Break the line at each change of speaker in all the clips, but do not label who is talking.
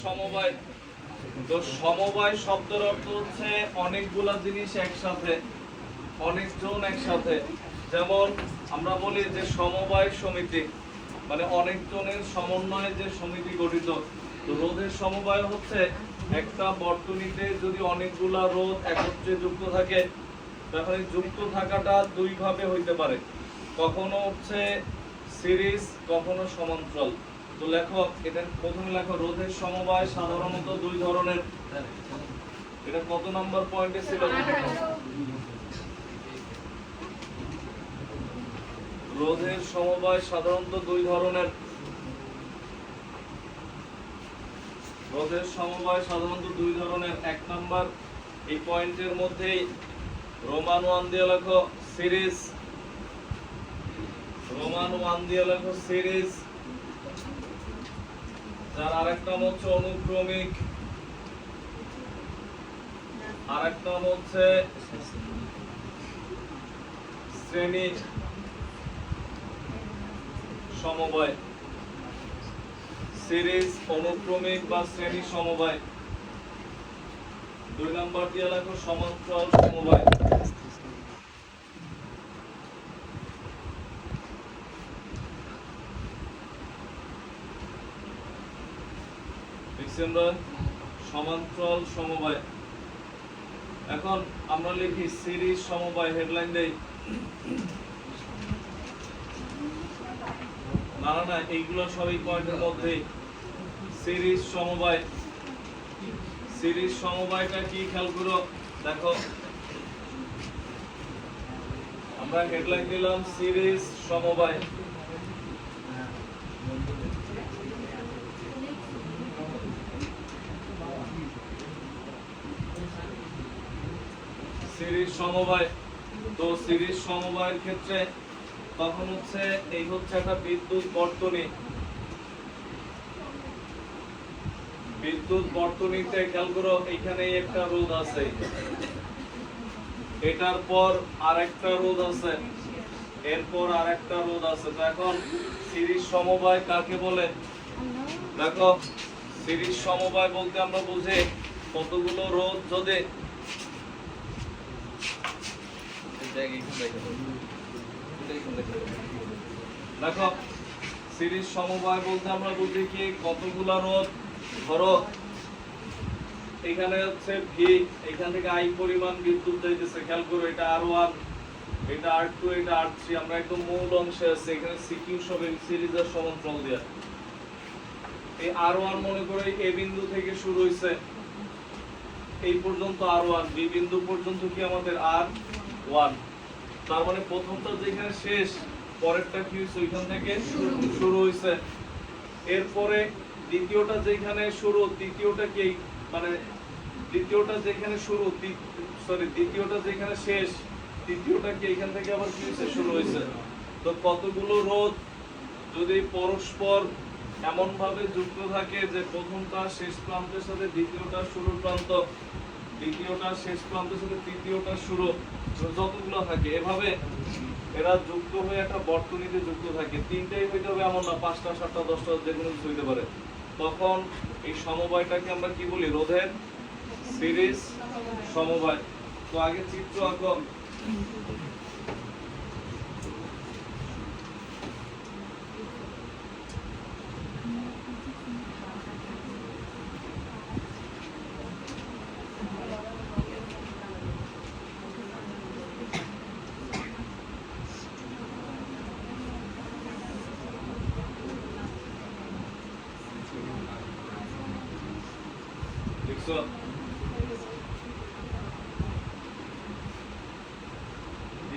সমবায়। তো সমবায় শব্দের অর্থ হচ্ছে অনেকগুলা জিনিস একসাথে, অনেকজন একসাথে। যেমন আমরা বলি যে সমবায় সমিতি, মানে অনেকজনের সমন্বয়ে যে সমিতি গঠিত। তো রোধের সমবায় হচ্ছে একটা বর্তনীতে যদি অনেকগুলা রোধ একত্রে যুক্ত থাকে, তখন এই যুক্ত থাকাটা দুই ভাবে হইতে পারে, কখনো হচ্ছে সিরিজ, কখনো সমান্তরাল। তো লেখক এটা প্রথমে লেখো, রোধের সমবায় সাধারণত দুই ধরনের। এটা কত নাম্বার পয়েন্টে ছিল? রোধের সমবায় সাধারণত দুই ধরনের। রোধের সমবায় সাধারণত দুই ধরনের। এক নাম্বার, এই পয়েন্টের মধ্যেই রোমান 1 দিয়ে লেখো সিরিজ, রোমান 1 দিয়ে লেখো সিরিজ। যার আরেকটা নাম হচ্ছে অনুক্রমিক, আরেকটা নাম হচ্ছে শ্রেণী সমবায়। সিরিজ, অনুক্রমিক বা শ্রেণী সমবায়। 2 নাম্বার দিয়ে লেখো সমান্তরাল সমবায়। সমান্তরাল সমবায়। এখন আমরা লিখি সিরিজ সমবায়, হেডলাইন দেই। না, এইগুলো সবই পয়েন্টের মধ্যে। সিরিজ সমবায়, সিরিজ সমবায়টা কি খেয়াল করো, দেখো আমরা হেডলাইন দিলাম সিরিজ সমবায়। সিরিজ সমবায়। তো সিরিজ সমবায়ের ক্ষেত্রে তখন হচ্ছে এই হচ্ছে একটা বিদ্যুৎ বর্তনী। বিদ্যুৎ বর্তনীতে খেয়াল করো, এখানে একটা রোধ আছে, এটার পর আরেকটা রোধ আছে, এরপর আরেকটা রোধ আছে। তো এখন সিরিজ সমবায় কাকে বলে? দেখো, সিরিজ সমবায় বলতে আমরা বুঝি কতগুলো রোধ যদি দেখো, সিরিজ সমবায় বলতে আমরা বুঝি কি কতগুলো রোধ। ধরো এখানে হচ্ছে ভি, এখান থেকে আই পরিমাণ বিদ্যুৎ যাইতেছে, খেয়াল করো এটা R1, এটা R2, এটা R3। আমরা একদম মূল অংশে আছি, এখানে সিকিউ সব সিরিজের সমান্তরাল দেয়া। এই R1 মনে করে এ বিন্দু থেকে শুরু হইছে, এই পর্যন্ত R1, বি বিন্দু পর্যন্ত কি আমাদের R1। তার মানে প্রথমটা যেখানে শেষ, পরেরটা কি হইছে ওইখান থেকে শুরু হইছে। এরপরে দ্বিতীয়টা যেখানে শুরু, তৃতীয়টা কি মানে দ্বিতীয়টা যেখানে শুরু, দ্বিতীয়টা যেখানে শেষ, তৃতীয়টা কি এখান থেকে আবার কি হইছে শুরু হইছে। তো কতগুলো রোধ যদি পরস্পর এমন ভাবে যুক্ত থাকে যে প্রথমটা শেষ প্রান্তের সাথে দ্বিতীয়টা শুরুর প্রান্ত, দ্বিতীয়টা শেষ প্রান্তের সাথে তৃতীয়টা শুরু, যতগুলো থাকে এভাবে এরা যুক্ত হয়ে একটা বর্তনীতে যুক্ত থাকে। তিনটাই হইতে হবে এমন না, 5টা 7টা 10টা যেকোনো কিছু হইতে পারে। তখন এই সমবায়টাকে আমরা কি বলি? রোধের সিরিজ সমবায়। তো আগে চিত্র আঁকো।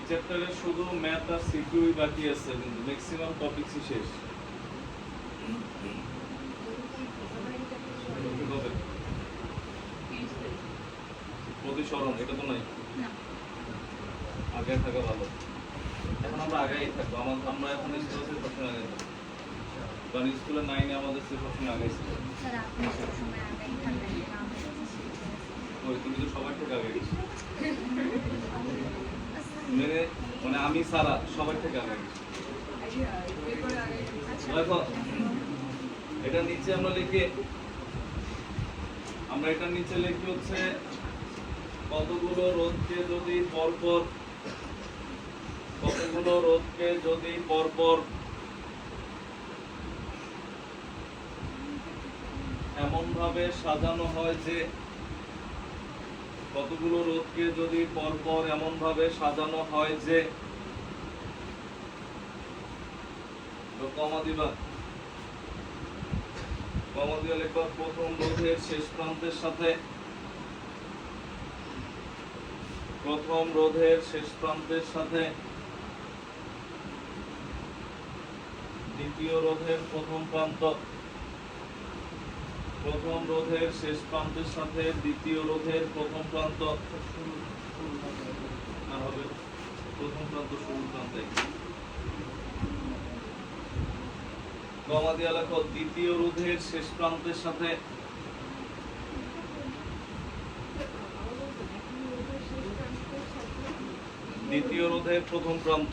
চ্যাপ্টারে শুধু ম্যাথ আর সিকিউই বাকি আছে, কিন্তু ম্যাক্সিমাম টপিকসই শেষ। প্রতিসরণ এটা তো নাই, আগে থাকা ভালো। এখন আমরা আগেই থাকবো, আমরা এখন স্কুলে সবসময় আগে থাকবো, কারণ স্কুলে 9-এ আমাদের সবসময় আগে ছিল। ওই তুমি তো সবার থেকে আগে গেছো, মানে আমি সারা সবার থেকে আগে গেছি। দেখো এটা নিচে আমরা লিখি আমরা এটার নিচে লিখি হচ্ছে কতগুলো রোধকে যদি পরপর এমন ভাবে সাজানো হয় যে কতগুলো রোধকে যদি পরপর এমন ভাবে সাজানো হয় যে কমা দিবা লিখবা প্রথম রোধের শেষ প্রান্তের সাথে দ্বিতীয় রোধের প্রথম প্রান্ত দ্বিতীয় রোধের প্রথম প্রান্ত আর হবে প্রথম প্রান্ত শুরু প্রান্তে কমা দিয়া লেখো দ্বিতীয় রোধের শেষ প্রান্তের সাথে দ্বিতীয় রোধের প্রথম প্রান্ত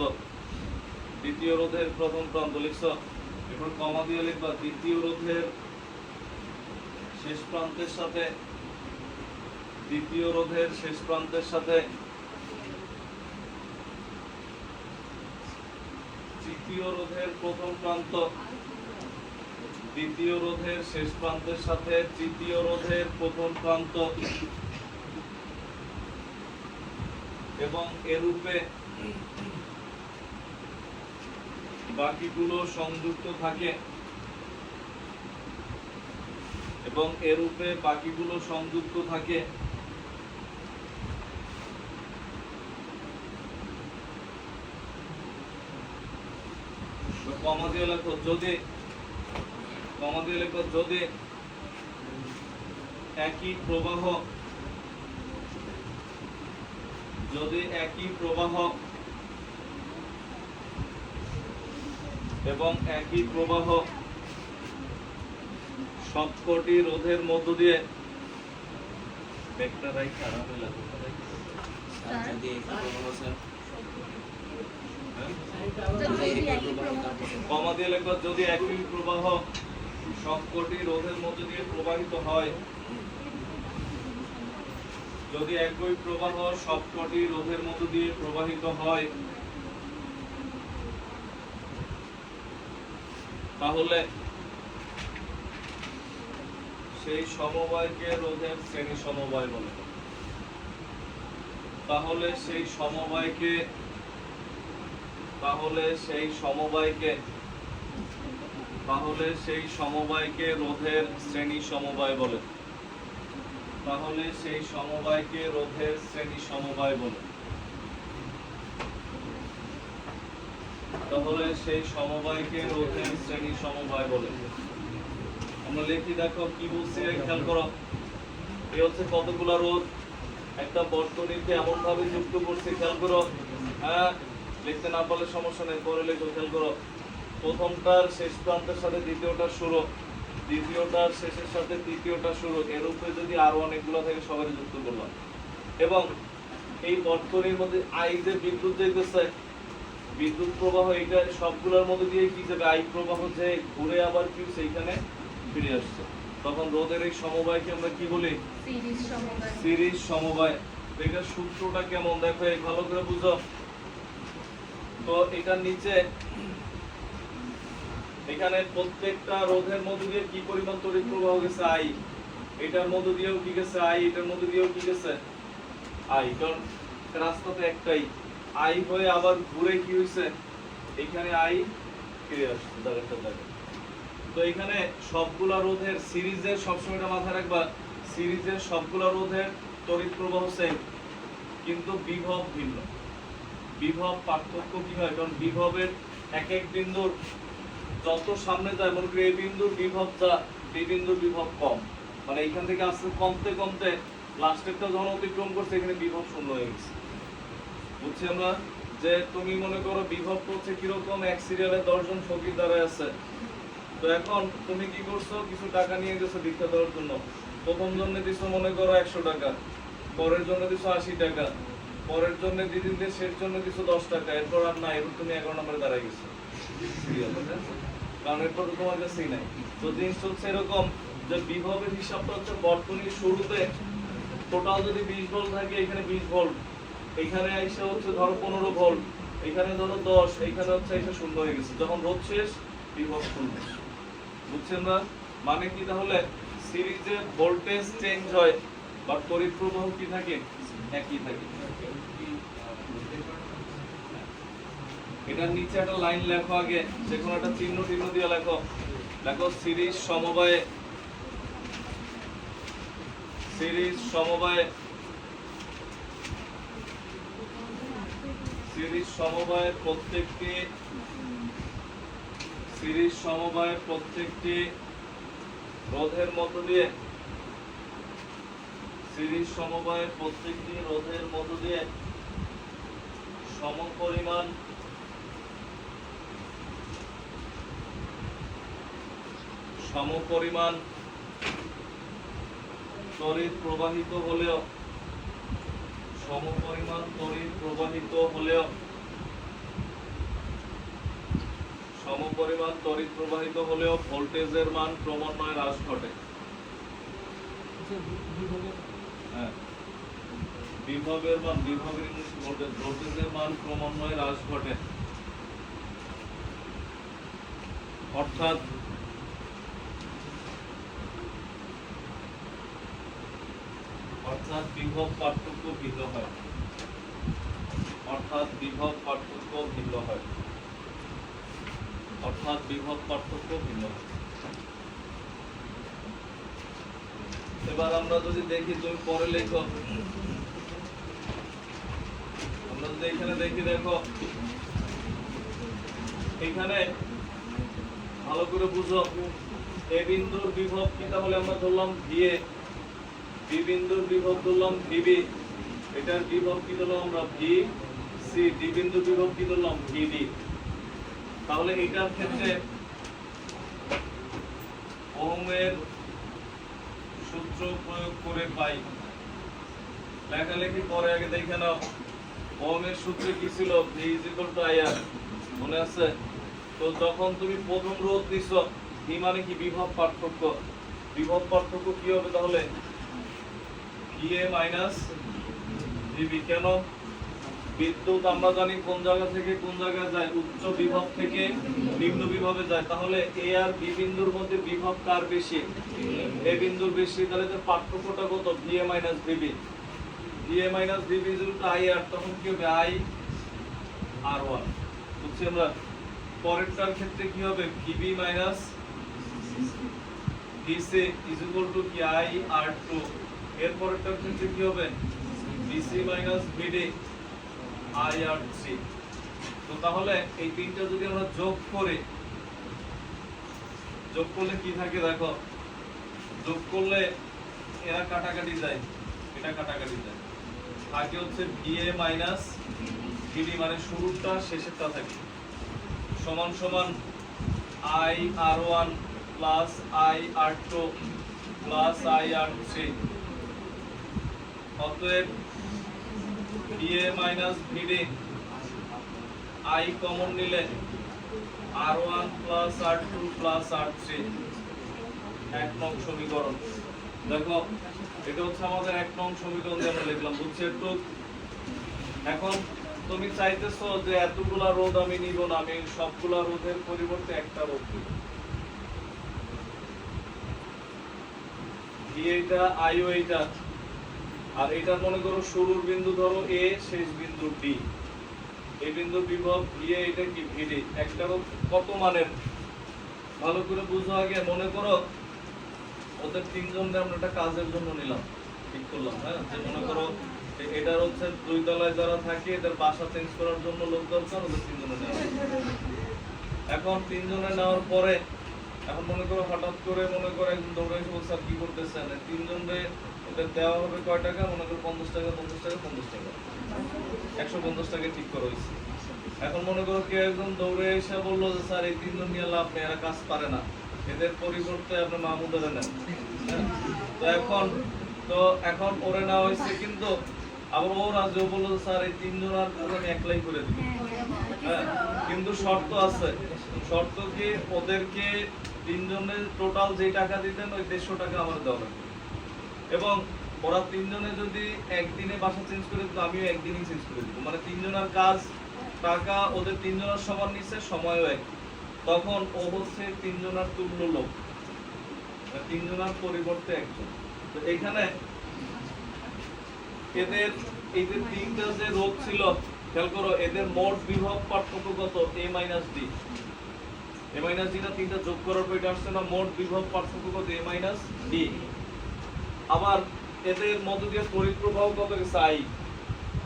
লিখছ। এরপর কমা দিয়ে লিখবা দ্বিতীয় রোধের শেষ প্রান্তের সাথে তৃতীয় রোধের প্রথম প্রান্ত দ্বিতীয় রোধের শেষ প্রান্তের সাথে তৃতীয় রোধের প্রথম প্রান্ত এবং এরূপে বাকিগুলো সংযুক্ত থাকে কমা দিয়ে লেখো যদি একই প্রবাহ এবং একই প্রবাহ সবকটি রোধের মধ্য দিয়ে কমা দিয়ে লেখো যদি একই প্রবাহ সবকটি রোধের মধ্য দিয়ে প্রবাহিত হয় তাহলে সেই সমবায়কে রোধের শ্রেণী সমবায় বলে। তাহলে সেই সমবায়কে রোধের শ্রেণী সমবায় বলে। আমরা লিখি দেখো কি বলছি খেয়াল করো। এই হচ্ছে কতগুলা রোধ একটা বর্তনীতে এমন ভাবে যুক্ত করছে, খেয়াল করো। হ্যাঁ, লিখতে না পারলে সমস্যা নেই, পরে লিখো। খেয়াল করো, প্রথমটার শেষ প্রান্তের সাথে দ্বিতীয়টার শুরু, দ্বিতীয়টার শেষের সাথে তৃতীয়টা শুরু, এর উপরে যদি আরো অনেকগুলো থেকে সবাই যুক্ত করলাম। এবং এই বর্তনীর মধ্যে আই যে বিদ্যুৎ যাইতেছে, বিদ্যুৎ প্রবাহ, এটা সবগুলোর মধ্যে দিয়ে কি যাবে, আই প্রবাহ যে ঘুরে আবার কি সেইখানে ফিরে আসছে। তখন রোধের এই সমবায়কে আমরা কি বলি? সিরিজ সমবায়। এটার সূত্রটা কেমন দেখো, এই ভালো করে বুঝো তো। এটার নিচে এখানে প্রত্যেকটা রোধের মধ্যে দিয়ে কি পরিমাণ তড়িৎ প্রবাহ গেছে, আই। এটার মধ্যে দিয়েও কি গেছে, আই। এটার মধ্যে দিয়েও কি গেছে, আই। কারণ রাস্তা তো একটাই, আই হয়ে আবার ঘুরে কি হইছে, এখানে আই ফিরে আসছে ডাইরেক্ট জায়গায়। তো এখানে সবগুলা রোধের সিরিজের, সবসময় এটা মাথায় রাখবা, সিরিজের সবগুলা রোধের তড়িৎ প্রবাহ সেম, কিন্তু বিভব ভিন্ন। বিভব পার্থক্য কি হয়, কারণ বিভবের এক এক বিন্দুর যত সামনে যায়, মনে করি এই বিন্দুর বিভব যা, এই বিন্দুর বিভব কম, মানে এইখান থেকে আস্তে কমতে কমতে লাস্টেরটা যখন অতিক্রম করছে, এখানে বিভব শূন্য হয়ে গেছে। বুঝছি আমরা যে তুমি মনে করো বিভব হচ্ছে কিরকম, এক সিরিয়ালে 10 জন ফকির দাঁড়ায় আছে। তো এখন তুমি কি করছো, কিছু টাকা নিয়ে গেছো ভিক্ষা দেওয়ার জন্য। প্রথম জন্য দিছো মনে করো 100 টাকা, পরের জন্য দিছো 80 টাকা, পরের জন্য দিদিন শেষ জন্য দিছো 10 টাকা, এরপর আর না, এরপর তুমি 11 নম্বরে দাঁড়ায় গেছো। কারণ এরপর তো তোমার কাছেই নাই। তো জিনিস হচ্ছে এরকম, যে বিভবের হিসাবটা হচ্ছে বর্তনীর শুরুতে টোটাল যদি 20 ভোল্ট থাকে এখানে 20 ভোল্ট, এখানে এসে হচ্ছে ধরো 15 ভোল্ট, এখানে ধরো 10, এখানে হচ্ছে এসে শূন্য হয়ে গেছে। যখন রোধ শেষ বিভব শূন্য। বুঝছেন না? মানে কি তাহলে সিরিজে ভোল্টেজ চেঞ্জ হয় বাট তড়িৎ প্রবাহ কি থাকে? একই থাকে। এটার নিচে একটা লাইন লেখো আগে, যে কোনো একটা চিহ্ন টিহ্ন দিয়ে লেখো। লেখো সিরিজ সমবায়ে, সিরিজ সমবায়ে, সিরিজ সমবায়ের প্রত্যেকটি, সিরিজ সমবায়ের প্রত্যেকটি রোধের মধ্য দিয়ে, সিরিজ সমবায়ের প্রত্যেকটি রোধের মধ্য দিয়ে সমপরিমাণ সমপরিমাণ তড়িৎ প্রবাহিত হলেও, সমপরিমাণ তড়িৎ প্রবাহিত হলেও, সমপরিমাণ তড়িৎ প্রবাহিত হলেও ভোল্টেজের মান ক্রমান্বয়ে হ্রাস ঘটে। হ্যাঁ, বিভবের মান, বিভবের ইংলিশ ভোল্টেজ, ভোল্টেজের মান ক্রমান্বয়ে হ্রাস ঘটে। অর্থাৎ বিভব পার্থক্য ভিন্ন হয়, অর্থাৎ বিভব পার্থক্য ভিন্ন হয়, অর্থাৎ বিভব পার্থক্য ভিন্ন হয়। এবার আমরা যদি দেখি, তুমি পরে লেখো, আমরা যদি এখানে দেখি, দেখো এখানে ভালো করে বুঝো, এ বিন্দুর বিভব কি তাহলে আমরা ধরলাম ভিএ, বি বিন্দুর বিভব ধরলাম ভিবি, এটার বিভব কি ধরলাম আমরা ভি সি, ডি বিন্দুর বিভব কি ধরলাম ভিডি। তাহলে এটার ক্ষেত্রে ওহমের সূত্র প্রয়োগ করে পাই, লেখালেখি পরে আগে দেখে নাও। ওহমের সূত্র কি ছিল? V is equal two IR, মনে আছে? তো যখন তুমি প্রথম রোধ নিছো, ভি মানে কি? বিভব পার্থক্য। বিভব পার্থক্য কি হবে তাহলে? VA minus VB. কেন? বিদ্যুৎ আমরা জানি কোন জায়গা থেকে কোন জায়গায় যায়? উচ্চ বিভব থেকে নিম্ন বিভবে যায়। তাহলে এ আর বি বিন্দুর মধ্যে বিভব কার বেশি? এ বিন্দুর বেশি। তাহলে এর পার্থক্যটা কত? VA minus VB. VA minus VB is equal to I R, তখন কি হবে? I R one. বুঝছি আমরা? পরেরটার ক্ষেত্রে কি হবে? VB minus VC is equal to কি? I R two. এর পরেরটার ক্ষেত্রে কি হবে? VC minus VD I R three. তো তাহলে এই তিনটা যদি আমরা যোগ করি, যোগ করলে কি থাকে দেখো, যোগ করলে এরা কাটাকাটি যায়, এটা কাটাকাটি যায়, থাকে হচ্ছে ভিএ মাইনাস ভিডি, মানে শুরুটা শেষেরটা থাকে, সমান সমান I R one plus I R two plus I R three. অতএব VA minus VD, I common নিলে R one plus R two plus R three, 1 নং সমীকরণ। দেখো এটা হচ্ছে আমাদের 1 নং সমীকরণ দিয়ে আমরা লিখলাম। বুঝছো একটু? এখন তুমি চাইতেছো যে এতগুলা রোধ আমি নিব না, আমি সবগুলা রোধের পরিবর্তে একটা রোধ নিব। এইটা আইও এইটা, আর এটা মনে করো শুরুর বিন্দু ধরো এ, শেষ বিন্দু ডি। এই বিন্দুর বিভব ভিএ, এটা কি ভিডি। একটা রোধ কত মানের? ভালো করে বুঝো আগে। মনে করো ওদের তিনজনকে আমরা একটা কাজের জন্য নিলাম, ঠিক করলাম, হ্যাঁ, যে মনে করো এটার হচ্ছে 2 তলায় যারা থাকে এদের বাসা চেঞ্জ করার জন্য লোক দরকার, ওদের তিনজনে নেওয়া। এখন তিনজনে নেওয়ার পরে এখন মনে করো হঠাৎ করে মনে করো একজন দৌড়ে এসে বলছে, স্যার কি করতেছেন? তিনজনে ওদের দেওয়া হবে কয় টাকা? মনে করো 50 টাকা 50 টাকা 50 টাকা, 150 টাকা ঠিক করা হয়েছে। এখন মনে করো কেউ একজন দৌড়ে এসে বললো যে স্যার এই তিনজন নিয়ে লাভ নেই, এরা কাজ পারে না, এদের পরিবর্তে আপনি মাহমুদের নেন। তো এখন ওরে নেওয়া হয়েছে, কিন্তু আবার ও রাজু বললো স্যার এই তিনজন আর আমি একলাই করে দিব। হ্যাঁ, কিন্তু শর্ত আছে। শর্ত কি? ওদেরকে তিনজনের টোটাল যে টাকা দিতেন ওই 150 টাকা আমার দেওয়া লাগবে। এবং ওরা তিনজনে যদি একদিনে বাসা চেঞ্জ করে দিত, আমিও একদিনই চেঞ্জ করে দিব। মানে তিনজনের কাজ, টাকা ওদের তিনজনের সমান নিচ্ছে, সময়ও এক। তখন ও হচ্ছে তিনজনের তুল্য লোক, তিনজনের পরিবর্তে একজন। তো এখানে এদের এই যে তিনটা যে রোধ ছিল, খেয়াল করো এদের মোট বিভব পার্থক্য কত? a minus D. a minus D না তিনটা যোগ করার পর এটা আসছে না, মোট বিভব পার্থক্য কত? a minus D. আবার এদের মধ্য দিয়ে তড়িৎ প্রবাহ কত গেছে? I।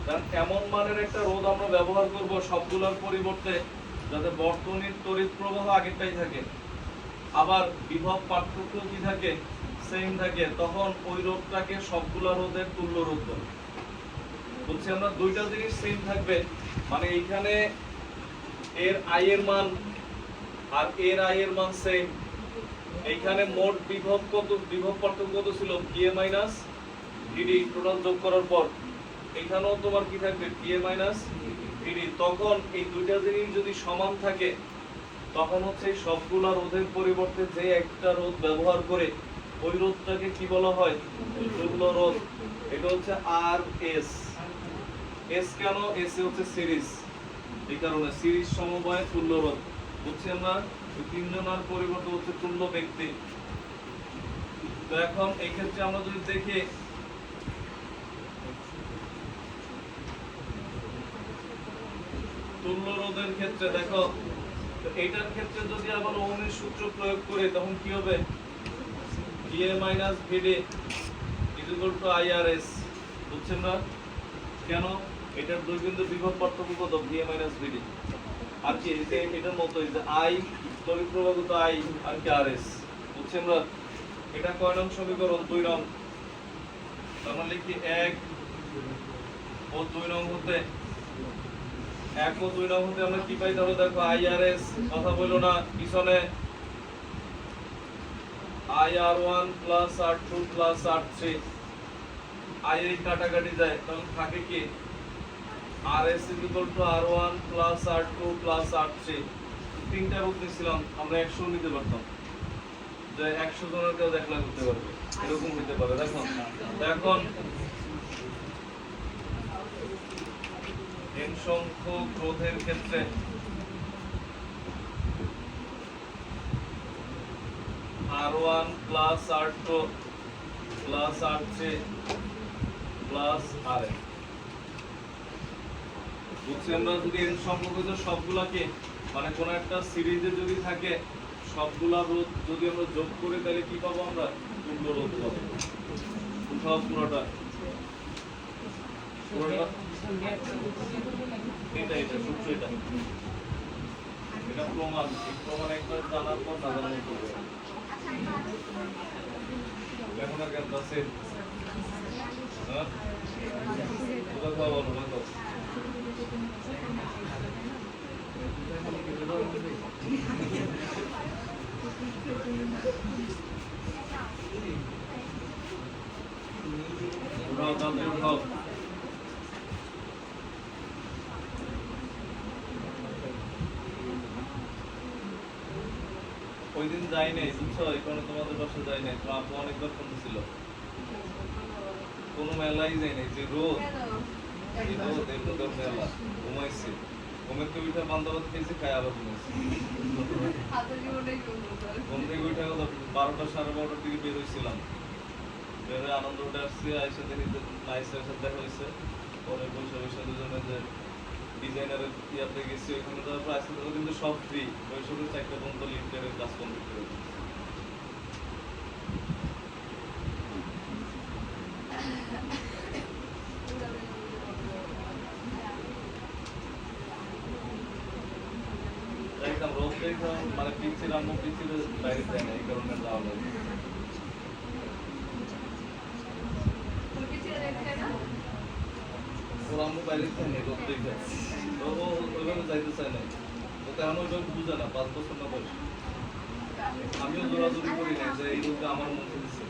কারণ এমন মানের একটা রোধ আমরা ব্যবহার করব সবগুলোর পরিবর্তে যাতে বর্তনীর তড়িৎ প্রবাহ আগেরটাই থাকে, আবার বিভব পার্থক্য কি থাকে? সেম থাকে। তখন ওই রোধটাকে সবগুলা রোধের তুল্য রোধ বলে। বলছি আমরা দুইটা জিনিস সেম থাকবে, মানে এইখানে এর I এর মান আর এর I এর মান সেম। এইখানে মোট বিভব কত, বিভব পার্থক্য কত ছিল? VA মাইনাস VD টোটাল যোগ করার পর এখানেও তোমার কি থাকবে? VA minus VD। তখন এই দুইটা জিনিস যদি সমান থাকে তখন হচ্ছে সবগুলা রোধের পরিবর্তে যে একটা রোধ ব্যবহার করে ওই রোধটাকে কি বলা হয়? তুল্য রোধ। এটা হচ্ছে RS। S কেন? S এ হচ্ছে সিরিজ, এই কারণে সিরিজ সমবায় তুল্য রোধ। বুঝছি আমরা তিনজনের পরিবর্তে হচ্ছে তুল্য ব্যক্তি। তো এখন এই ক্ষেত্রে আমরা যদি দেখি তুল্য রোধের ক্ষেত্রে, দেখো এইটার ক্ষেত্রে যদি আবার ওহমের সূত্র প্রয়োগ করি তখন কি হবে? VA minus VD equal to IRS। বুঝছেন না কেন? এটার দুই বিন্দু বিভব পার্থক্য কত? VA minus VD। আর কি এটার মতো এই যে I তড়িৎ প্রবাহ কত? I আর কি RS। বুঝছেন না? এটা কয় নং সমীকরণ? 2 নং। আমরা লিখি 1 ও 2 নং হতে, 1 ও 2 নং হতে আমরা কি পাই? তাহলে দেখো IRS, কথা বলো না পিছনে, IR1 plus R2 plus R3, I এই কাটাকাটি যায়, তাহলে থাকে কি? RS equal to R1 plus R2 plus R3। তিনটা রূপ নিছিলাম আমরা, 100 নিতে পারতাম, যে 100 জনের কেউ দেখলা করতে পারবে, এরকম হতে পারে। দেখো এখন n সংখ্যক রোধের ক্ষেত্রে R1 plus R2 plus R3 plus RN। বুঝছি আমরা যদি n সংখ্যক রোধ সবগুলাকে, মানে কোন একটা সিরিজে যদি থাকে সবগুলা রোধ যদি আমরা যোগ করি তাহলে কি পাবো? আমরা তুল্য রোধ পাবো। উঠাও পুরোটা, পুরোটা এটা সূত্র, এটা প্রমাণ। এই প্রমাণ একবার জানার পর না জানার পর এখন আর কেন আছে? হ্যাঁ কথা বলো না তো। উঠাও তাড়াতাড়ি উঠাও। ওই দিন যাই নাই, বুঝছো? এই কারণে তোমাদের বাসা যাই নাই। তো আপু অনেকবার ফোন ছিল, কোনো মেলাই যাই নাই। যে রোদ, এই রোদ, এই রোদের মেলা, ঘুমাইছি, ঘুমের থেকে উঠে বান্দাবাদ খেয়েছি, খাই আবার ঘুমাইছি। ঘুম থেকে উঠে 12টা সাড়ে 12টার দিকে বের হয়েছিলাম, বের হয়ে আনন্দ উঠে আসছি, আইসা দেখি নাইসের সাথে দেখা হয়েছে। পরে বৈশা বৈশা দুজনে যে ডিজাইনারের ইয়াতে গেছি, ওইখানে যাওয়ার পর আজকে কিন্তু সব ফ্রি। বৈশাখের 4টা পর্যন্ত লিফটের কাজ কমপ্লিট করে দিচ্ছি। একদম রোদ দেখলাম, মানে পিচ্ছিল, আম্মু পিচ্ছিল বাইরে যায় না, এই কারণে যাওয়া লাগে। ওর আম্মু বাইরে যায় না, রোদ দেখে ও ওইভাবে যাইতে চায় না। ও তো এখন ওইভাবে বুঝে না, 5 বছর না বয়স। আমিও জোরাজোরি করি না যে এই রোদটা আমার মধ্যে দিচ্ছে।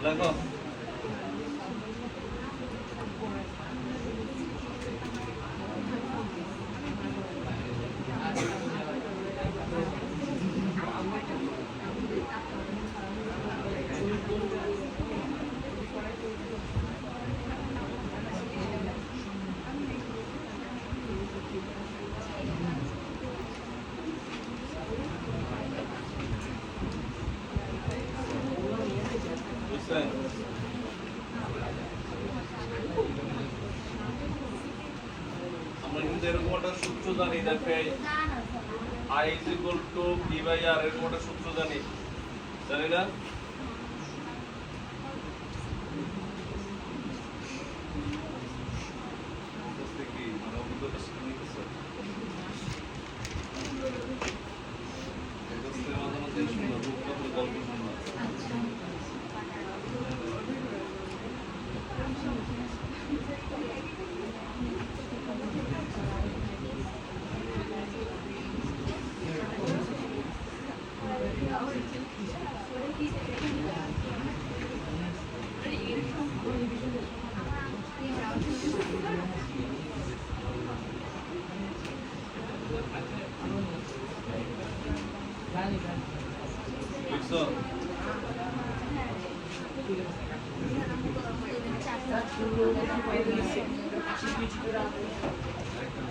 দেখো বুঝছেন? আমরা কিন্তু এরকম একটা সূত্র জানি, দেখে I is equal to P by R, এরকম একটা সূত্র জানি না? লিখছো?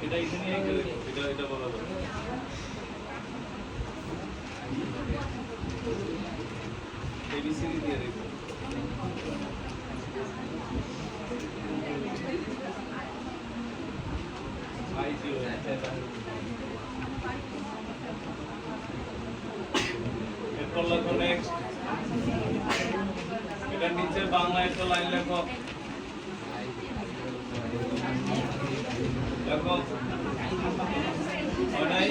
এটা এখানে এটা বলা যাবে। এবিসিডি দিয়ে দেখো। এরপর লেখো নেক্সট। এটার নিচে বাংলা একটা লাইন লেখো। দেখো হয় নাই?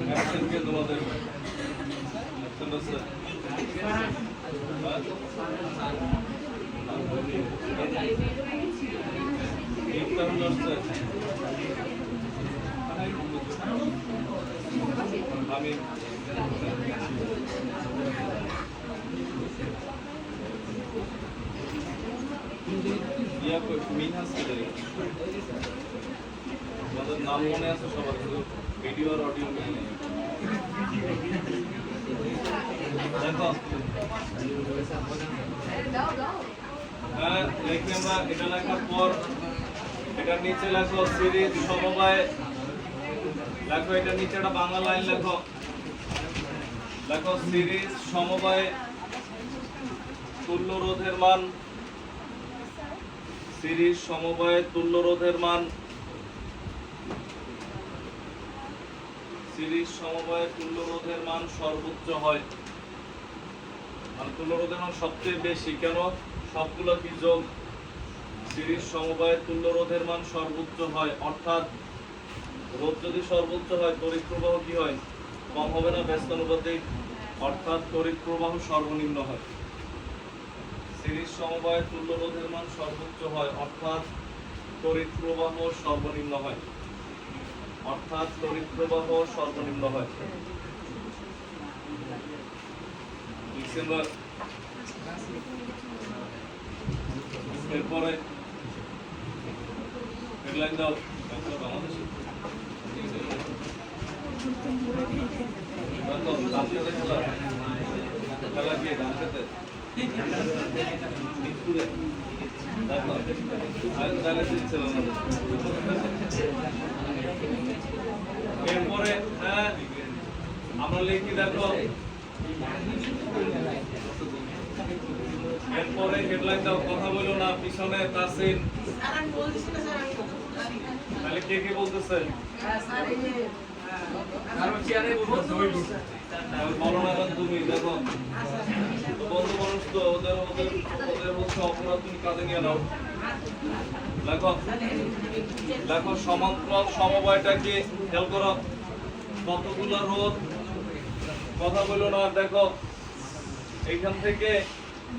অ্যাকশনকে তোমাদের অ্যাকশন আছে। এইটা হলো আমি তোমাদের নাম মনে আছে সবার, কিন্তু ভিডিও আর অডিও নেই। দেখো হ্যাঁ লিখে আমরা এটা লেখার পর এটার নিচে লেখো সিরিজ সমবায়। লেখো এটার নিচে একটা বাংলা লাইন লেখো। লেখো সিরিজ সমবায় তুল্য রোধের মান। সিরিজ সমবায় তুল্য রোধের মান। সিরিজ সমবায় তুল্য রোধের মান সর্বোচ্চ হয়। মানে তুল্য রোধের মান সবচেয়ে বেশি কেন? সবগুলো কি যোগ? সিরিজ সমবায় তুল্য রোধের মান সর্বোচ্চ হয়, অর্থাৎ রোধ যদি সর্বোচ্চ হয় তড়িৎ প্রবাহ কি হয়? কম হবে না ব্যস্তানুপাতিক, অর্থাৎ তড়িৎ প্রবাহ সর্বনিম্ন হয়। সিরিজ সমবায় তুল্য রোধের মান সর্বোচ্চ হয়, অর্থাৎ তড়িৎ প্রবাহ সর্বনিম্ন হয়। অর্থাৎ তড়িৎ প্রবাহ সর্বনিম্ন হয়। এরপরে হেডলাইন দাও। খেলা কি ধান খেতে? এরপরে হ্যাঁ আমরা লিখি দেখো। এরপরে হেডলাইন দাও, কথা বলো না, পিছনে তাসিন। তাহলে কে কে বলতেছে? বলো না তুমি। দেখো বন্ধু মানুষ তো, ওদের ওদের ওদের হচ্ছে অপরাধ, তুমি কাজে নিয়ে নাও। দেখো দেখো সমান্তরাল সমবায়টা কি খেয়াল করো। কতগুলো রোধ? কথা বলো না। দেখো এইখান থেকে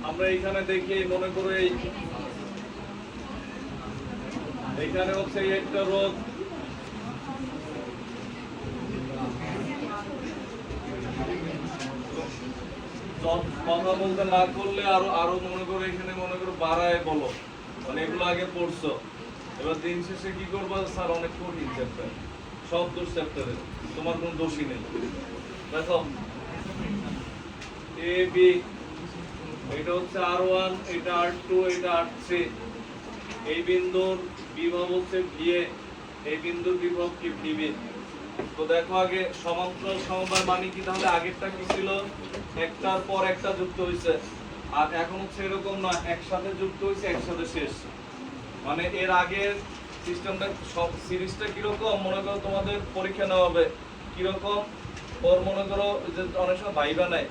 আমরা এইখানে দেখি, মনে করো এইখানে হচ্ছে একটা রোধ। কথা বলতে না করলে আরো আরো মনে করো এখানে মনে করো বাড়ায় বলো, মানে এগুলো আগে পড়ছো। এবার দিন শেষে কি করবো? স্যার অনেক কঠিন চ্যাপ্টার, সব দোষ চ্যাপ্টারে, তোমার কোনো দোষই নেই। দেখো এ বি, এটা হচ্ছে R1, এটা R2, এটা R3। এই বিন্দুর বিভব হচ্ছে VA, এই বিন্দুর বিভব কি VB। তো দেখো আগে সমান্তরাল সমবায় মানে কি, তাহলে আগেরটা কি ছিল, একটার পর একটা যুক্ত হয়েছে, আর এখন হচ্ছে এরকম না, একসাথে যুক্ত হয়েছে একসাথে শেষ। মানে এর আগের সিস্টেমটা সব সিরিজটা কিরকম, মনে করো তোমাদের পরীক্ষা নেওয়া হবে কিরকম, ওর মনে করো যে অনেক সময় ভাইবা নেয়,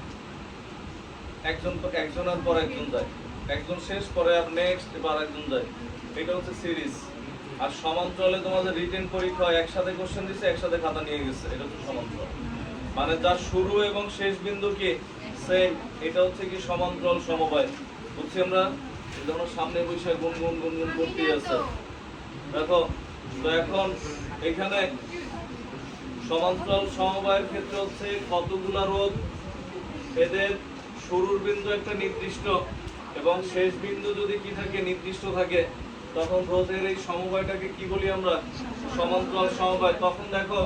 একজনের পর একজন যায়, একজন শেষ পরে আর নেক্সট এবার একজন যায়, এটা হচ্ছে সিরিজ। আর সমান্তরালে তোমাদের রিটেন পরীক্ষা হয়, একসাথে কোশ্চেন দিচ্ছে একসাথে খাতা নিয়ে গেছে, এটা হচ্ছে সমান্তরাল। মানে যার শুরু এবং শেষ বিন্দু কি সেম, এটা হচ্ছে কি সমান্তরাল সমবায়। বুঝছি আমরা, এই জন্য সামনে বসে গুনগুন গুনগুন করতেই আছে। দেখো তো এখন এখানে সমান্তরাল সমবায়ের ক্ষেত্রে হচ্ছে কতগুলা রোধ, এদের শুরুর বিন্দু একটা নির্দিষ্ট এবং শেষ বিন্দু যদি কি থাকে নির্দিষ্ট থাকে, তখন রোধের এই সমবায়টাকে কি বলি আমরা, সমান্তরাল সমবায়। তখন দেখো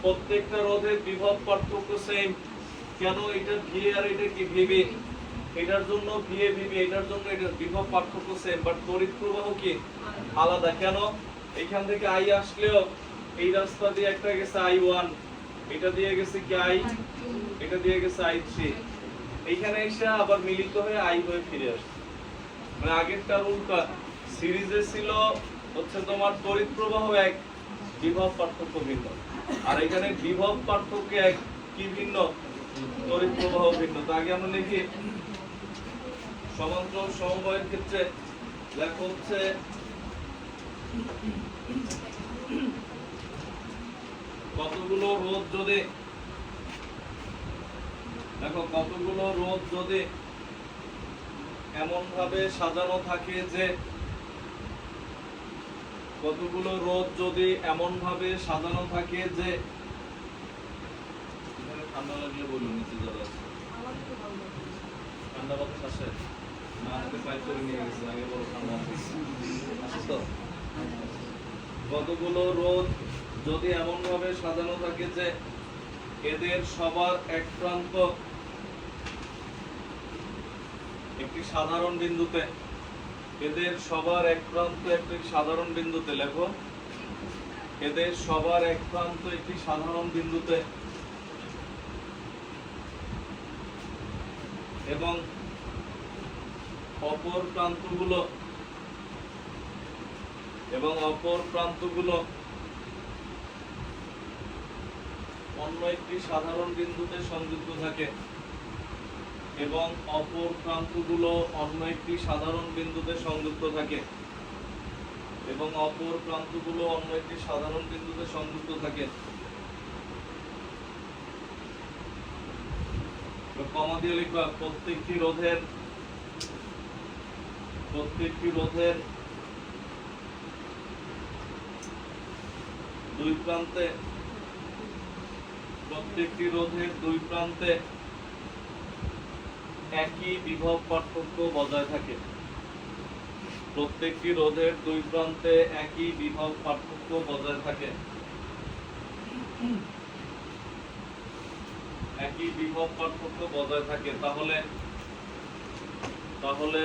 প্রত্যেকটা রোধের বিভব পার্থক্য সেম। কেন, এটা ভি আর এটা কি ভিবি, এটার জন্য ভি এ ভিবি, এটার জন্য এটার বিভব পার্থক্য সেম, বাট তড়িৎ প্রবাহ কি আলাদা। কেন, এখান থেকে আই আসলেও এই রাস্তা দিয়ে একটা গেছে I1, এটা দিয়ে গেছে কি আই, এটা দিয়ে গেছে I3, এইখানে এসে আবার মিলিত হয়ে আই হয়ে ফিরে আসছে। মানে আগেরটার উল্টা, সিরিজে ছিল হচ্ছে তোমার তড়িৎ প্রবাহ এক, বিভব পার্থক্য ভিন্ন, আর এখানে বিভব পার্থক্য এক, কি ভিন্ন, তড়িৎ প্রবাহ ভিন্ন। তো আগে আমরা লিখি সমান্তরাল সমবায়ের ক্ষেত্রে লেখা হচ্ছে কতগুলো রোধ যদি, দেখো কতগুলো রোধ যদি এমন ভাবে সাজানো থাকে যে, কতগুলো রোধ যদি এমন ভাবে সাজানো থাকে যে, ঠান্ডা লাগলে বলুন নিচে যারা আছে, ঠান্ডা বাতাস আসে না, আমাকে পাইপ করে নিয়ে গেছে আগে, বড় ঠান্ডা আসে তো। কতগুলো রোধ যদি এমন ভাবে সাজানো থাকে যে এদের সবার এক প্রান্ত একটি সাধারণ বিন্দুতে, এদের সবার এক প্রান্ত একটি সাধারণ বিন্দুতে, লেখো এদের সবার এক প্রান্ত একটি সাধারণ বিন্দুতে, এবং অপর প্রান্তগুলো অন্য একটি সাধারণ বিন্দুতে সংযুক্ত থাকে, এবং অপর প্রান্তগুলো অন্য একটি সাধারণ বিন্দুতে সংযুক্ত থাকে, এবং অপর প্রান্তগুলো অন্য একটি সাধারণ বিন্দুতে সংযুক্ত থাকে। কমা দিয়ে লিখবা প্রত্যেকটি রোধের দুই প্রান্তে একই বিভব পার্থক্য বজায় থাকে। প্রত্যেকটি রোধের দুই প্রান্তে একই বিভব পার্থক্য বজায় থাকে। একই বিভব পার্থক্য বজায় থাকে, তাহলে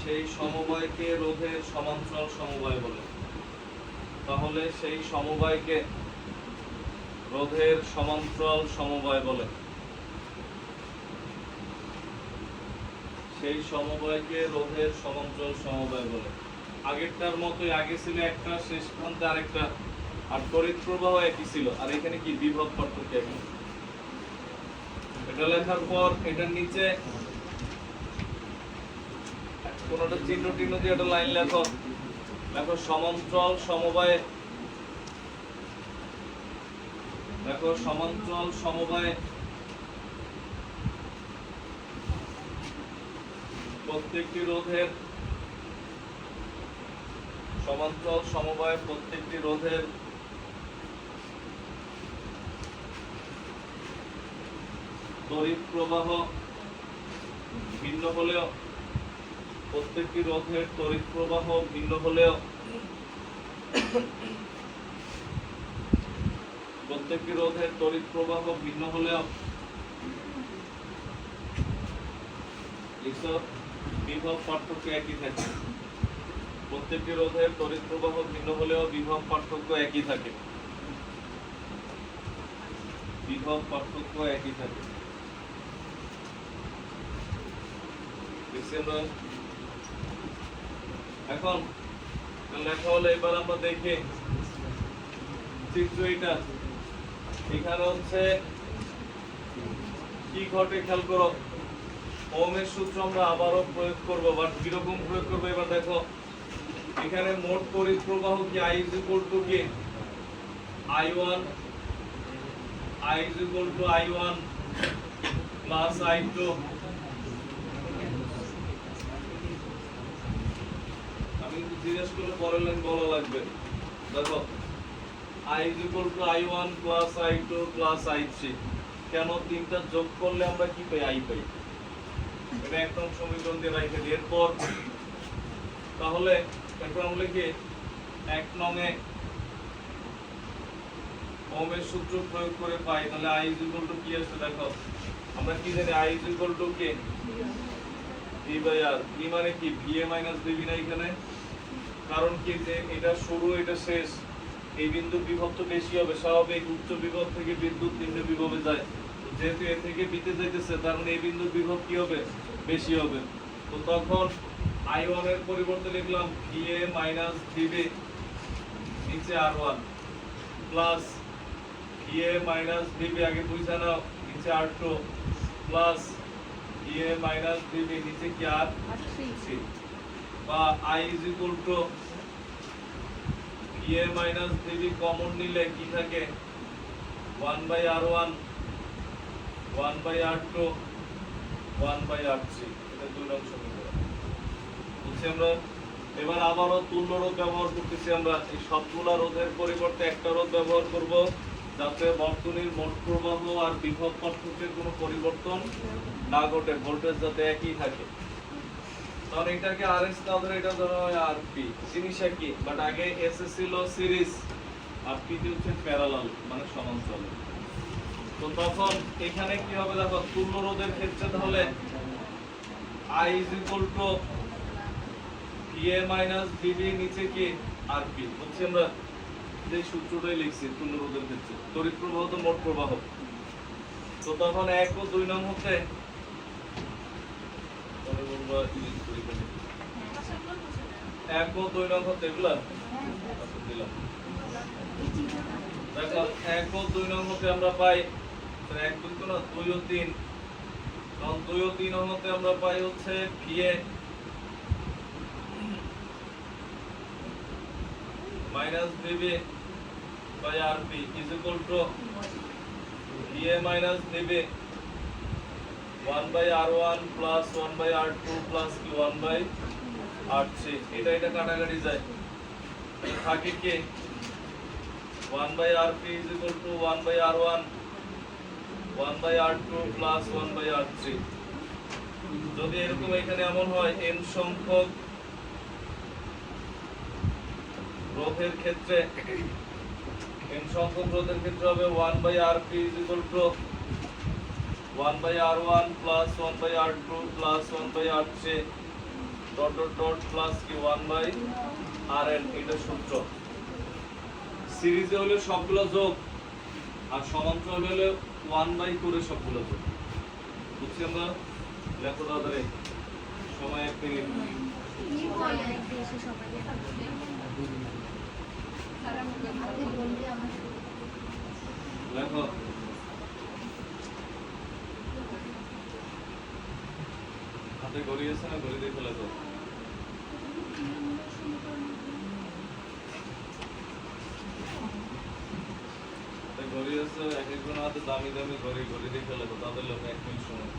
সেই সমবায়কে রোধের সমান্তরাল সমবায় বলে। তাহলে সেই সমবায়কে রোধের সমান্তরাল সমবায় বলে। সেই সমবায়কে রোধের সমান্তরাল সমবায় বলে। আগেরটার মতোই, আগে ছিল একটা, শেষ প্রান্তে আরেকটা, আর তড়িৎ প্রবাহ একই ছিল, আর এখানে কি বিভব পার্থক্য একই। এটা লেখার পর এটার নিচে কোনটা চিহ্ন টিহ্ন দিয়ে একটা লাইন লেখো। দেখো সমান্তরাল সমবায়ে, দেখো সমান্তরাল সমবায়ে প্রত্যেকটি রোধের, সমান্তরাল সমবায়ে প্রত্যেকটি রোধের তড়িৎ প্রবাহ ভিন্ন হলেও, প্রত্যেকটি রোধের তড়িৎ প্রবাহ ভিন্ন হলেও, প্রত্যেকটি রোধের তড়িৎ প্রবাহ ভিন্ন হলেও বিভব পার্থক্য একই থাকে। প্রত্যেকটি রোধের তড়িৎ প্রবাহ ভিন্ন হলেও বিভব পার্থক্য একই থাকে। বিভব পার্থক্য একই থাকে। দেখছি আমরা এখন লেখা হলো। এবার আমরা দেখি চিত্র এটা। এখানে হচ্ছে কি ঘটে খেয়াল করো। ওহমের সূত্র আমরা আবারও প্রয়োগ করব, বাট কিরকম প্রয়োগ করবো এবার দেখো। এখানে মোট তড়িৎ প্রবাহ কি I is equal to কি I1 is equal to I1 plus I2। আমি কিন্তু জিজ্ঞেস করলে পরের লাইন বলা লাগবে। দেখো I is equal to I1 plus I2 plus I3। কেন তিনটা যোগ করলে আমরা কি পাই? I পাই। এটা একদম সমীকরণ দিয়ে রাখে দিই। এরপর তাহলে এখন আমরা কি এক নংয়ে ওহমের সূত্র প্রয়োগ করে পাই। তাহলে I is equal to কি আসছে দেখো। আমরা কি জানি I is equal to কি V by R। V মানে কি VA minus VB না এখানে। কারণ কি যে এটা শুরু এটা শেষ, এই বিন্দুর বিভব তো বেশি হবে, স্বাভাবিক। উচ্চ বিভব থেকে বিদ্যুৎ নিম্ন বিভবে যায়, যেহেতু এ থেকে বিতে যাইতেছে তার মানে এই বিন্দুর বিভব কি হবে? বেশি হবে। তো তখন I1 এর পরিবর্তে লিখলাম VA minus VB নিচে R1 plus VA minus VB আগে বুঝা নাও নিচে R2 plus VA minus VB নিচে কি R3 বা I is equal to VA minus VB common নিলে কি থাকে 1 by R1 1 by R2 1 by R3। এটা দুই নং সমীকরণ বুঝছি আমরা। এবার আবারও তুল্য রোধ ব্যবহার করতেছি আমরা। এই সবগুলা রোধের পরিবর্তে একটা রোধ ব্যবহার করব, যাতে বর্তনীর মোট প্রবাহ আর বিভব পার্থক্যের কোনো পরিবর্তন না ঘটে, ভোল্টেজ যাতে একই থাকে। তাহলে এটাকে RS না ধরে এটা ধরা হয় RP, জিনিস একই, বাট আগে SS ছিল সিরিজ আর P তে হচ্ছে প্যারালাল মানে সমান্তরাল। তো তখন এখানে কি হবে দেখো, তুল্য রোধের ক্ষেত্রে তাহলে I is equal to VA minus VB নিচে কি RP। বুঝছি আমরা যে সূত্রটাই লিখছি তুল্য রোধের ক্ষেত্রে। তড়িৎ প্রবাহ তো মোট প্রবাহ। তো তখন 1 ও 2 নং হতে পরে বলবো ইউজ করি কেন 1 ও 2 নং হতে এগুলা দিলাম। দেখো 1 ও 2 নং হতে আমরা পাই 1 2 তো না 2 ও 3। তখন 2 ও 3 নং হতে আমরা পাই হচ্ছে VA minus VB by RP is equal to VA minus VB 1 by R1 plus 1 by R2 plus 1 by R3। এটা কাটাকাটি যায়, থাকে কি 1 by RP is equal to 1 by R1 1 by R2 plus 1 by R3। যদি এরকম এখানে এমন হয় n সংখ্যক রোধের ক্ষেত্রে n সংখ্যক রোধের ক্ষেত্রে হবে 1 by RP is equal to 1 by R1 plus 1 by R2 plus 1 by R3 dot dot dot plus কি 1 by RN। এটা সূত্র। সিরিজে হলে সবগুলো যোগ আর সমান্তরাল হলে 1 by করে সবগুলো যোগ। বুঝছি আমরা। লেখো দাদারে সময় 1 মিনিট। লেখো হাতে ঘড়ি আছে না? ঘড়ি দেখে লেখো। ঘড়ি আছে, এক একজন হাতে দামি দামি ঘড়ি, ঘড়ি দেখে লেখো। তাদের লেখো 1 মিনিট সময়।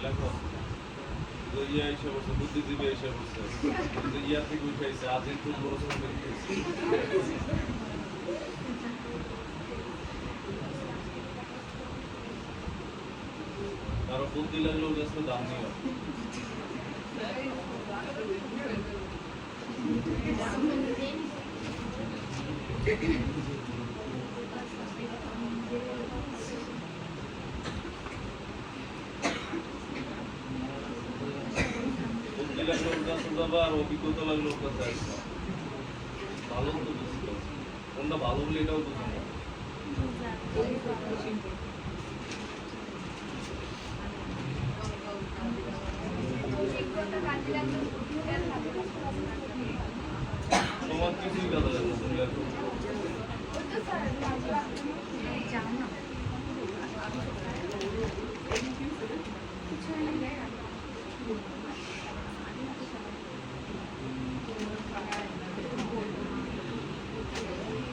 লেখো ইয়া এসে বলছে, বুদ্ধিজীবী এসে বলছে, ইয়া থেকে উঠাইছে, আজ একটু বড় কারো বুদ্ধি লাগলে ওর কাছে দাম নিও। লাগলো ওটা সোজাবা আর অভিজ্ঞতা লাগলো ওটা আসলো ভালো তো বুঝতে কোনটা ভালো বলে এটাও বুঝতে না তোমার কিছুই কথা লাগলো তুমি লাগলো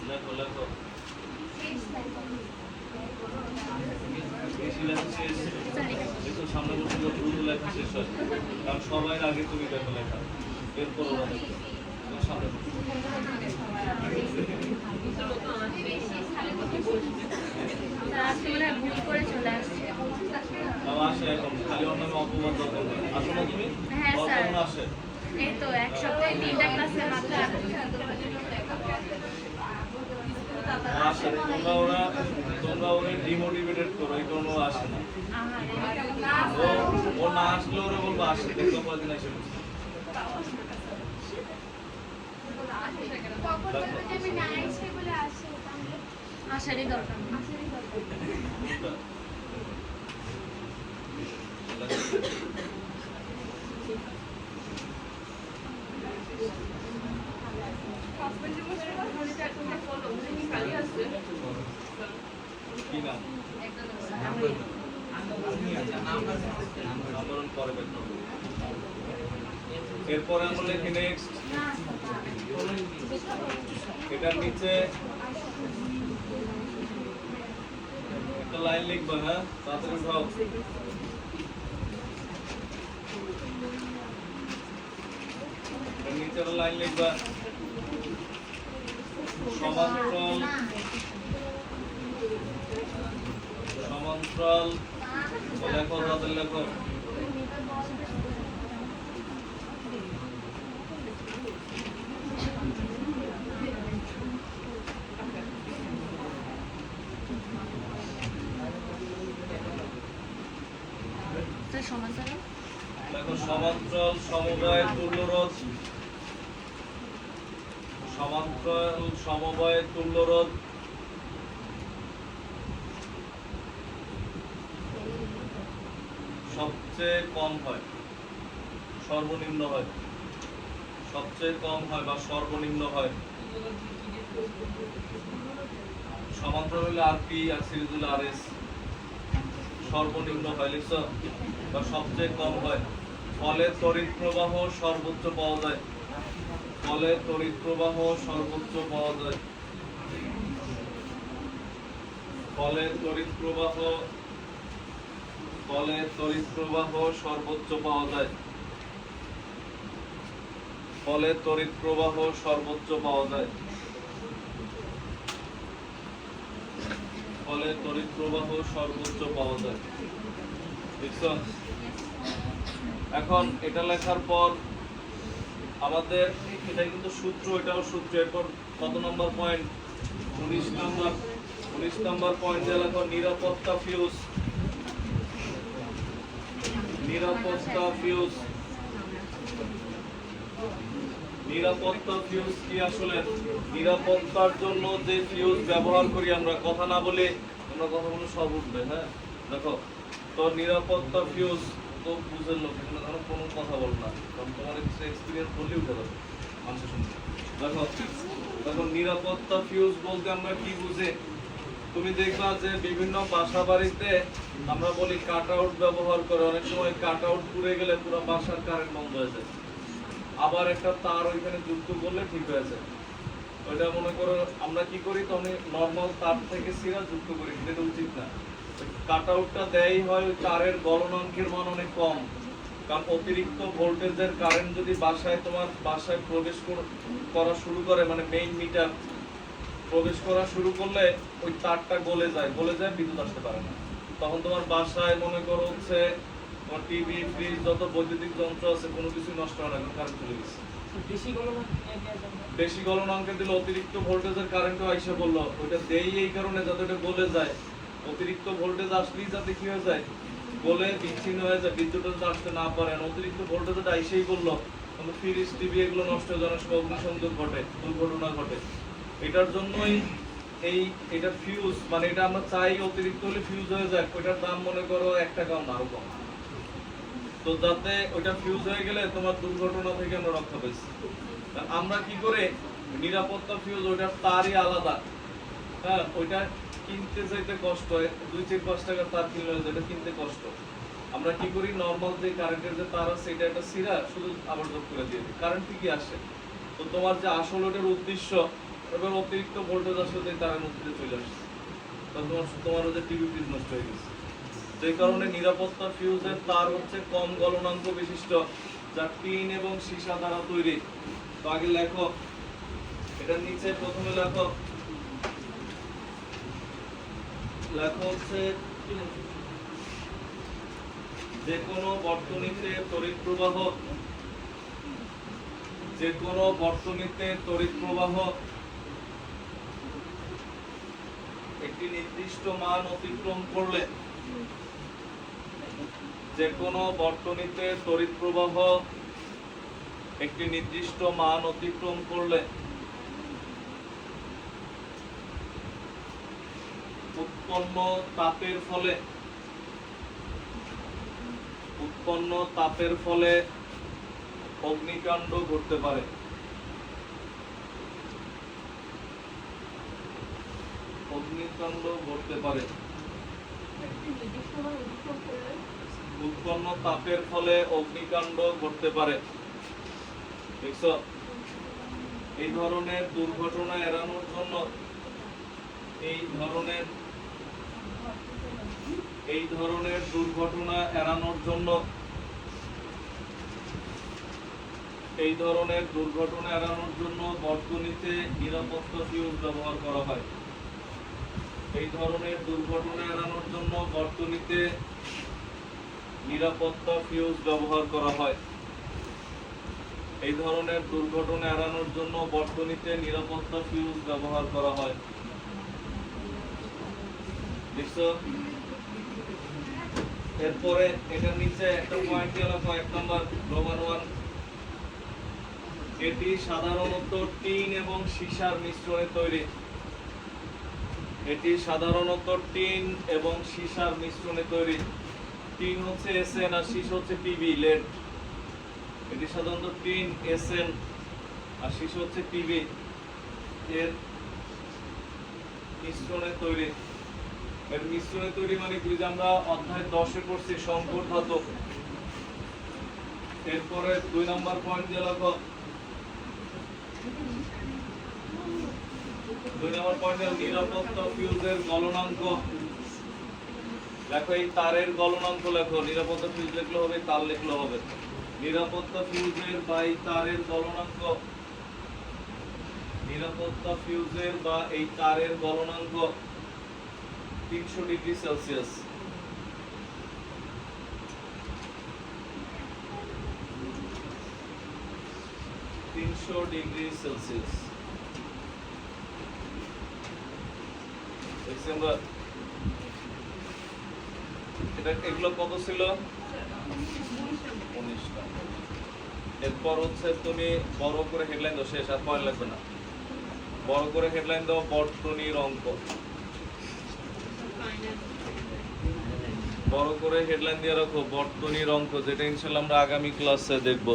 লেখো লেখো একটু সামনে বসে দ্রুত লেখা শেষ হয় কারণ সবাই আগে তুমি দেখো লেখা এরপর ওরা দেখো সামনে আসে এখন খালি অন্য অপবাদ দরকার নেই আসো না তুমি আসে
এই তো এক সপ্তাহে 3টা ক্লাসে মাত্র
আসে তোমরা ওরা ডিমোটিভেটেড করো এই কারণে ও আসে না ও না আসলে ওরা বলবো আসে দেখো কদিন এসে
আসারই দরকার
কি নাম এরপরে আমরা লিখি নেক্সট এটার নিচে একটা লাইন লিখবা হ্যাঁ তাড়াতাড়ি উঠাও এটার নিচে একটা লাইন লিখবা সমান্তরাল লেখো তাদের লেখো দেখো সমান্তরাল সমবায় তুল্যরোধ সমান্তরাল সমবায় তুল্যরোধ সবচেয়ে কম হয় সর্বনিম্ন হয় সবচেয়ে কম হয় বা সর্বনিম্ন হয় সমান্তরাল হলে আরপি আর সিরিজ হলে আরএস সর্বনিম্ন হয় লিখছো বা সবচেয়ে কম হয় ফলে তড়িৎ প্রবাহ সর্বোচ্চ পাওয়া যায় ফলে তড়িৎ প্রবাহ সর্বোচ্চ পাওয়া যায় ফলে তড়িৎ প্রবাহ সর্বোচ্চ পাওয়া যায় ফলে তড়িৎ প্রবাহ সর্বোচ্চ পাওয়া যায় ফলে তড়িৎ প্রবাহ সর্বোচ্চ পাওয়া যায় বুঝছো এখন এটা লেখার পর আমাদের এটা কিন্তু সূত্র এটাও সূত্র এরপর কত নম্বর পয়েন্ট 19 নম্বর পয়েন্টে লেখো নিরাপত্তা ফিউজ নিরাপত্তা ফিউজ কি আসলে নিরাপত্তার জন্য যে ফিউজ ব্যবহার করি আমরা কথা না বলে আমরা কথা বলে সব উঠবে হ্যাঁ দেখো তো নিরাপত্তা ফিউজ তো বুঝের লোক এখানে ধরো কোনো কথা বল না কারণ তোমার কিছু এক্সপিরিয়েন্স বললে উঠে যাবে মানুষের শুনতে দেখো নিরাপত্তা ফিউজ বলতে আমরা কি বুঝি তুমি দেখবা যে বিভিন্ন বাসা বাড়িতে আমরা বলি কাট আউট ব্যবহার করে অনেক সময় কাট আউট পুড়ে গেলে পুরো বাসার কারেন্ট বন্ধ হয়ে যায় আবার একটা তার ওইখানে যুক্ত করলে ঠিক হয়ে যায় ওইটা মনে করো আমরা কি করি তখন নর্মাল তার থেকে সিরা যুক্ত করি এটা উচিত না কাট আউটটা দেয় হয় ওই তারের গলনাঙ্কের মান অনেক কম কারণ অতিরিক্ত ভোল্টেজের কারেন্ট যদি তোমার বাসায় প্রবেশ করা শুরু করে মানে মেইন মিটার প্রবেশ করা শুরু করলে ওই তারটা গলে যায় বিদ্যুৎ আসতে পারে না তখন তোমার বাসায় মনে করো হচ্ছে তোমার টিভি ফ্রিজ যত বৈদ্যুতিক যন্ত্র আছে কোনো কিছু নষ্ট হয় না কারেন্ট চলে গেছে বেশি গলনাঙ্কে দিলে অতিরিক্ত ভোল্টেজের কারেন্টও আইসা বললো ওইটা দেই এই কারণে যাতে এটা গলে যায় অতিরিক্ত ভোল্টেজ আসলেই যাতে কি হয়ে যায় গলে বিচ্ছিন্ন হয়ে যায়, বিদ্যুৎ আসতে না পারেন, অতিরিক্ত ভোল্টেজটা আইসেই বললো, ফ্রিজ টিভি এগুলো নষ্ট হয়ে যাওয়ার সময় অগ্নিসংযোগ ঘটে, দুর্ঘটনা ঘটে। এটার জন্যই এটা ফিউজ, মানে এটা আমরা চাই অতিরিক্ত হলে ফিউজ হয়ে যায়, ওইটার দাম মনে করো 1 টাকাও না, আরো কম। তো যাতে ওইটা ফিউজ হয়ে গেলে তোমার দুর্ঘটনা থেকে আমরা রক্ষা পেয়েছি। আমরা কি করে নিরাপত্তা ফিউজ, ওইটার তারই আলাদা, হ্যাঁ, ওইটা কিনতে চাইতে কষ্ট হয়, 2-5 টাকা তার কিনলে যেটা কিনতে কষ্ট। আমরা কি করি, নরমাল যে কারেন্টের যে তার আছে এটা একটা সিরা শুধু আবার যোগ করে দিয়ে দিই, কারেন্ট ঠিকই আসে। তো তোমার যে আসল ওটার উদ্দেশ্য, এবার অতিরিক্ত ভোল্টেজ আসলে তারের মধ্যে চলে আসছে, তো তোমার যে টিভি ফ্রিজ নষ্ট হয়ে গেছে। যে কারণে নিরাপত্তা ফিউজের তার হচ্ছে কম গলনাঙ্ক বিশিষ্ট, যা টিন এবং সীসা দ্বারা তৈরি। তো আগে লেখো, এটার নিচে প্রথমে লেখো হচ্ছে যে কোনো বর্তনীতে তড়িৎ প্রবাহ, যে কোনো বর্তনীতে তড়িৎ প্রবাহ একটি নির্দিষ্ট মান অতিক্রম করলে, যে কোনো বর্তনীতে তড়িৎ প্রবাহ একটি নির্দিষ্ট মান অতিক্রম করলে উৎপন্ন তাপের ফলে অগ্নিকাণ্ড ঘটতে পারে। উৎপন্ন তাপের ফলে অগ্নিকাণ্ড ঘটতে পারে। দেখছো, এই ধরনের দুর্ঘটনা এড়ানোর জন্য, এই ধরনের দুর্ঘটনা এড়ানোর জন্য বর্তনীতে নিরাপত্তা ফিউজ ব্যবহার করা হয়। এই ধরনের দুর্ঘটনা এড়ানোর জন্য বর্তনীতে নিরাপত্তা ফিউজ ব্যবহার করা হয়। এই ধরনের দুর্ঘটনা এড়ানোর জন্য বর্তনীতে নিরাপত্তা ফিউজ ব্যবহার করা হয়। দেখছো, এরপরে এটার নিচে একটা পয়েন্ট দিয়ে লেখো, 1 নম্বর রোমান 1। এটি সাধারণত টিন এবং সীসার মিশ্রণে তৈরি। এটি সাধারণত টিন এবং সীসার মিশ্রণে তৈরি। টিন হচ্ছে এসএন আর সীসা হচ্ছে টিবি লেড। এটি সাধারণত টিন এসএন আর সীসা হচ্ছে টিবি এর মিশ্রণে তৈরি। এর মিশ্রণে তৈরি মানে কি, যে আমরা অধ্যায় 10-এ পড়ছি সংকর ধাতু। এরপরে 2 নম্বর পয়েন্ট দিয়ে লেখো, 2 নম্বর পয়েন্টে নিরাপত্তা ফিউজের গলনাঙ্ক লেখো। এই তারের গলনাঙ্ক লেখো, নিরাপত্তা ফিউজ লিখলে হবে, তার লিখলে হবে। নিরাপত্তা ফিউজের বা এই তারের গলনাঙ্ক, নিরাপত্তা ফিউজের বা এই তারের গলনাঙ্ক 300 ডিগ্রি সেলসিয়াস। 300 degree Celsius. এটা এগুলো কত ছিল? 19টা। এরপর হচ্ছে তুমি বড় করে হেডলাইন দাও, শেষ আর পয়েন্ট লাগবে না। বড় করে হেডলাইন দাও বর্তনীর অঙ্ক। বড় করে হেডলাইন দিয়ে রাখো বর্তনীর অঙ্ক, যেটা ইনশাআল্লাহ আমরা আগামী ক্লাসে দেখব।